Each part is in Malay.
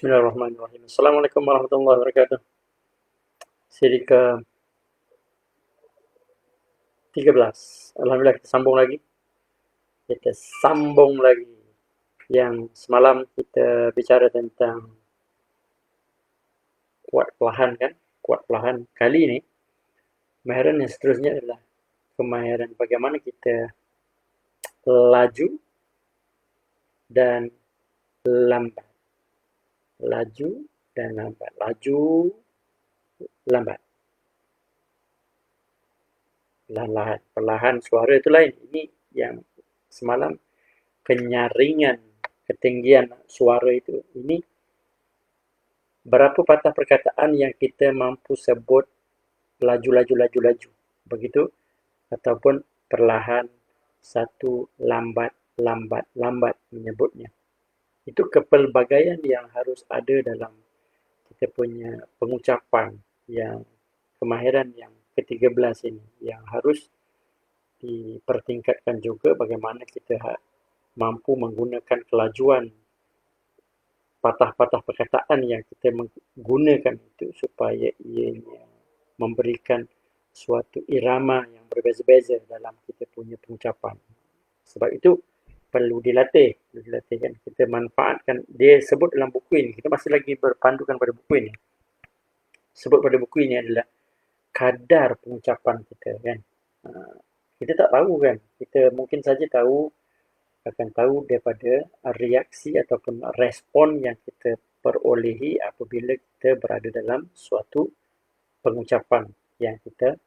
Bismillahirrahmanirrahim. Assalamualaikum warahmatullahi wabarakatuh. Seri ke-13. Alhamdulillah kita sambung lagi. Yang semalam kita bicara tentang kuat perlahan kan? Kuat perlahan. Kali ini, kemahiran yang seterusnya adalah kemahiran bagaimana kita laju dan lambat. Laju dan lambat. Laju, lambat. Perlahan-lahan. Perlahan suara itu lain. Ini yang semalam penyaringan ketinggian suara itu. Ini berapa patah perkataan yang kita mampu sebut laju. Begitu. Ataupun perlahan, satu, lambat menyebutnya. Itu kepelbagaian yang harus ada dalam kita punya pengucapan yang kemahiran yang ke-13 ini. Yang harus dipertingkatkan juga bagaimana kita mampu menggunakan kelajuan patah-patah perkataan yang kita menggunakan itu supaya ianya memberikan suatu irama yang berbeza-beza dalam kita punya pengucapan. Sebab itu perlu dilatih kan. Kita manfaatkan, dia sebut dalam buku ini, kita masih lagi berpandukan pada buku ini. Sebut pada buku ini adalah kadar pengucapan kita kan. Kita tak tahu kan, kita mungkin saja akan tahu daripada reaksi ataupun respon yang kita perolehi apabila kita berada dalam suatu pengucapan yang kita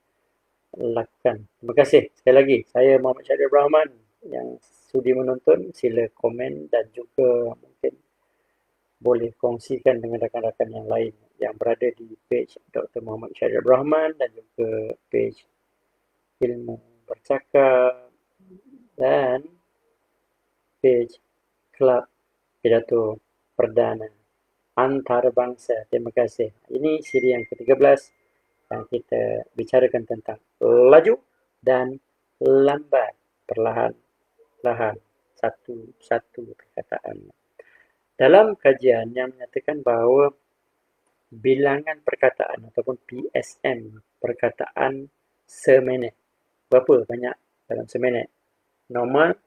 lakukan. Terima kasih sekali lagi. Saya Muhammad Syahrir Rahman. Yang sudi menonton, sila komen dan juga mungkin boleh kongsikan dengan rakan-rakan yang lain yang berada di page Dr. Muhammad Syahrir Rahman dan juga page Ilmu Bercakap dan page Kelab Pidato Perdana Antarabangsa. Terima kasih. Ini siri yang ke-13 yang kita bicarakan tentang laju dan lambat, perlahan-lahan, satu-satu perkataan. Dalam kajian yang menyatakan bahawa bilangan perkataan ataupun PSM, perkataan seminit. Berapa banyak dalam seminit? Normal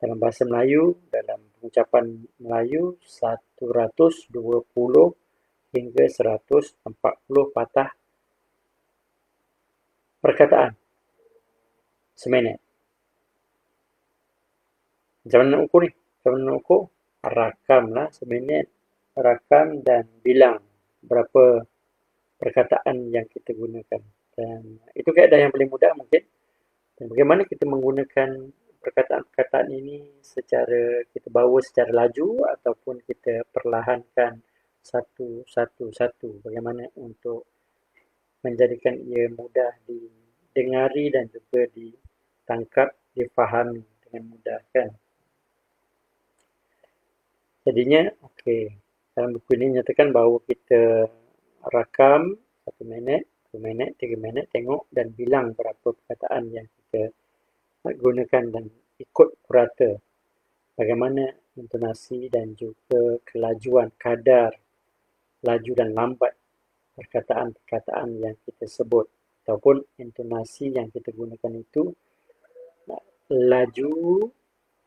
dalam bahasa Melayu, dalam pengucapan Melayu 120 hingga 140 patah perkataan seminit. Macam mana nak ukur ni? Macam mana nak ukur? Rakamlah seminit, rakam dan bilang berapa perkataan yang kita gunakan. Dan itu kaedah yang paling mudah mungkin. Dan bagaimana kita menggunakan perkataan-perkataan ini secara kita bawa secara laju ataupun kita perlahankan satu. Bagaimana untuk menjadikan ia mudah didengari dan juga ditangkap, difahami dengan mudah kan. Jadinya, dalam buku ini menyatakan bahawa kita rakam 1 minit, 2 minit, 3 minit, tengok dan bilang berapa perkataan yang kita gunakan dan ikut purata bagaimana intonasi dan juga kelajuan, kadar laju dan lambat perkataan-perkataan yang kita sebut ataupun intonasi yang kita gunakan itu laju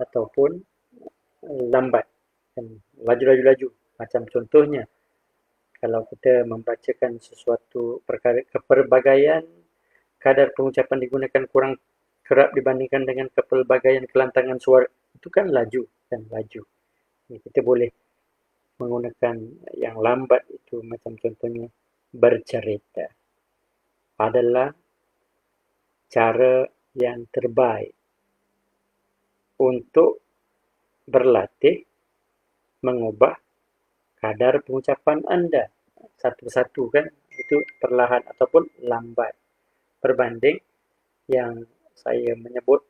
ataupun lambat. Laju. Macam contohnya, kalau kita membacakan sesuatu perkara kepelbagaian, kadar pengucapan digunakan kurang kerap dibandingkan dengan kepelbagaian kelantangan suara, itu kan laju. Kita boleh menggunakan yang lambat itu, macam contohnya bercerita adalah cara yang terbaik untuk berlatih mengubah kadar pengucapan anda satu-satu kan, itu perlahan ataupun lambat berbanding yang saya menyebut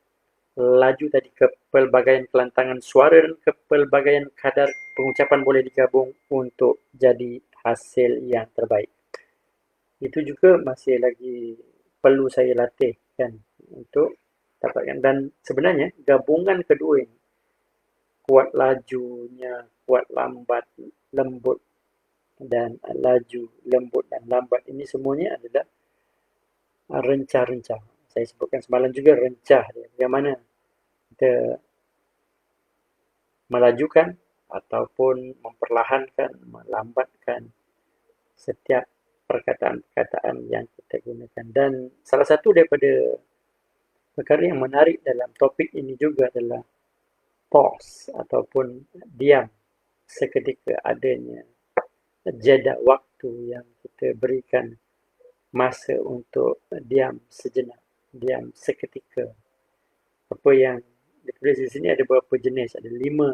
laju tadi, kepelbagaian kelantangan suara dan kepelbagaian kadar pengucapan boleh digabung untuk jadi hasil yang terbaik. Itu juga masih lagi perlu saya latih kan untuk dapatkan. Dan sebenarnya gabungan kedua ini, kuat lajunya, kuat lembut dan laju, lembut dan lambat. Ini semuanya adalah rencah-rencah. Saya sebutkan semalam juga rencah dia. Bagaimana kita melajukan ataupun memperlahankan, melambatkan setiap perkataan-perkataan yang kita gunakan. Dan salah satu daripada perkara yang menarik dalam topik ini juga adalah pause ataupun diam seketika, adanya jeda waktu yang kita berikan masa untuk diam sejenak, diam seketika. Apa yang ditulis di sini ada berapa jenis? Ada lima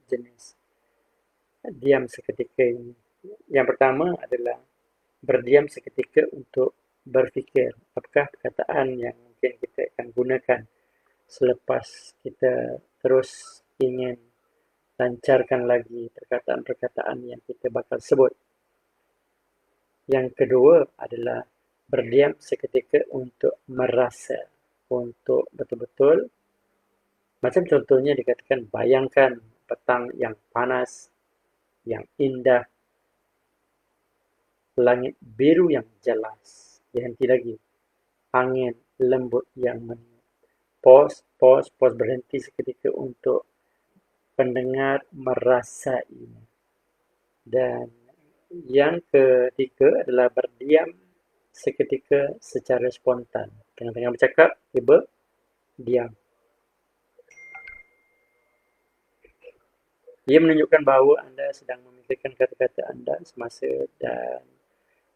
jenis diam seketika ini. Yang pertama adalah berdiam seketika untuk berfikir. Apakah perkataan yang mungkin kita akan gunakan selepas kita terus ingin lancarkan lagi perkataan-perkataan yang kita bakal sebut. Yang kedua adalah berdiam seketika untuk merasa, untuk betul-betul, macam contohnya dikatakan, bayangkan petang yang panas, yang indah, langit biru yang jelas, dihenti lagi, angin lembut yang meniup. Pause, berhenti seketika untuk pendengar merasainya. Dan yang ketiga adalah berdiam seketika secara spontan. Tengah-tengah bercakap, tiba diam. Ia menunjukkan bahawa anda sedang memikirkan kata-kata anda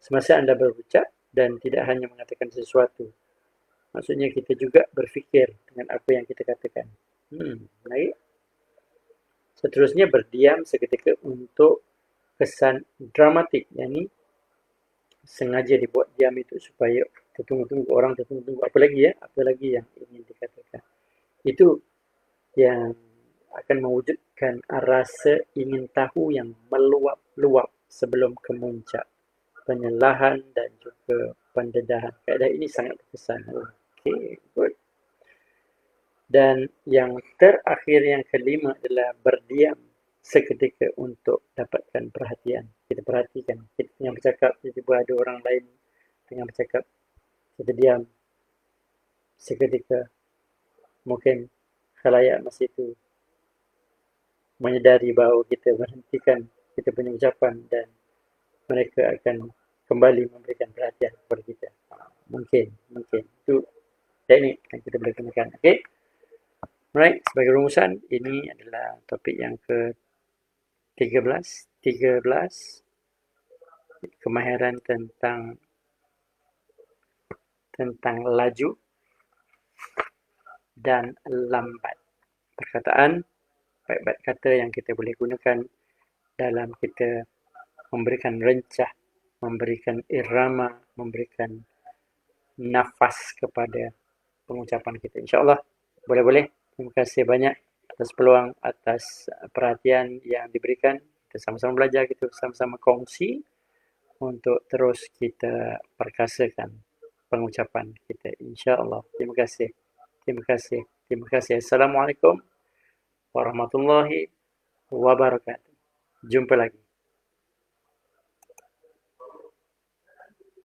semasa anda berucap dan tidak hanya mengatakan sesuatu. Maksudnya kita juga berfikir dengan apa yang kita katakan. Menarik. Seterusnya berdiam seketika untuk kesan dramatik, yakni sengaja dibuat diam itu supaya orang tertunggu-tunggu apa lagi yang ingin dikatakan. Itu yang akan mewujudkan rasa ingin tahu yang meluap-luap sebelum kemuncak, penyalahan dan juga pendedahan. Kaedah ini sangat berkesan. Okay, good. Dan yang terakhir, yang kelima adalah berdiam seketika untuk dapatkan perhatian. Kita perhatikan, kita tengah bercakap, tiba-tiba ada orang lain tengah bercakap, kita diam seketika. Mungkin khalayak masa itu menyedari bahawa kita berhentikan kita punya ucapan dan mereka akan kembali memberikan perhatian kepada kita. Mungkin itu teknik yang kita boleh gunakan. Okay. Alright, sebagai rumusan, ini adalah topik yang ke-13, kemahiran tentang laju dan lambat. Perkataan, baik-baik kata yang kita boleh gunakan dalam kita memberikan rencah, memberikan irama, memberikan nafas kepada pengucapan kita. InsyaAllah, boleh-boleh. Terima kasih banyak atas peluang, atas perhatian yang diberikan. Kita sama-sama belajar, kita sama-sama kongsi untuk terus kita perkasakan pengucapan kita. InsyaAllah. Terima kasih. Assalamualaikum warahmatullahi wabarakatuh. Jumpa lagi.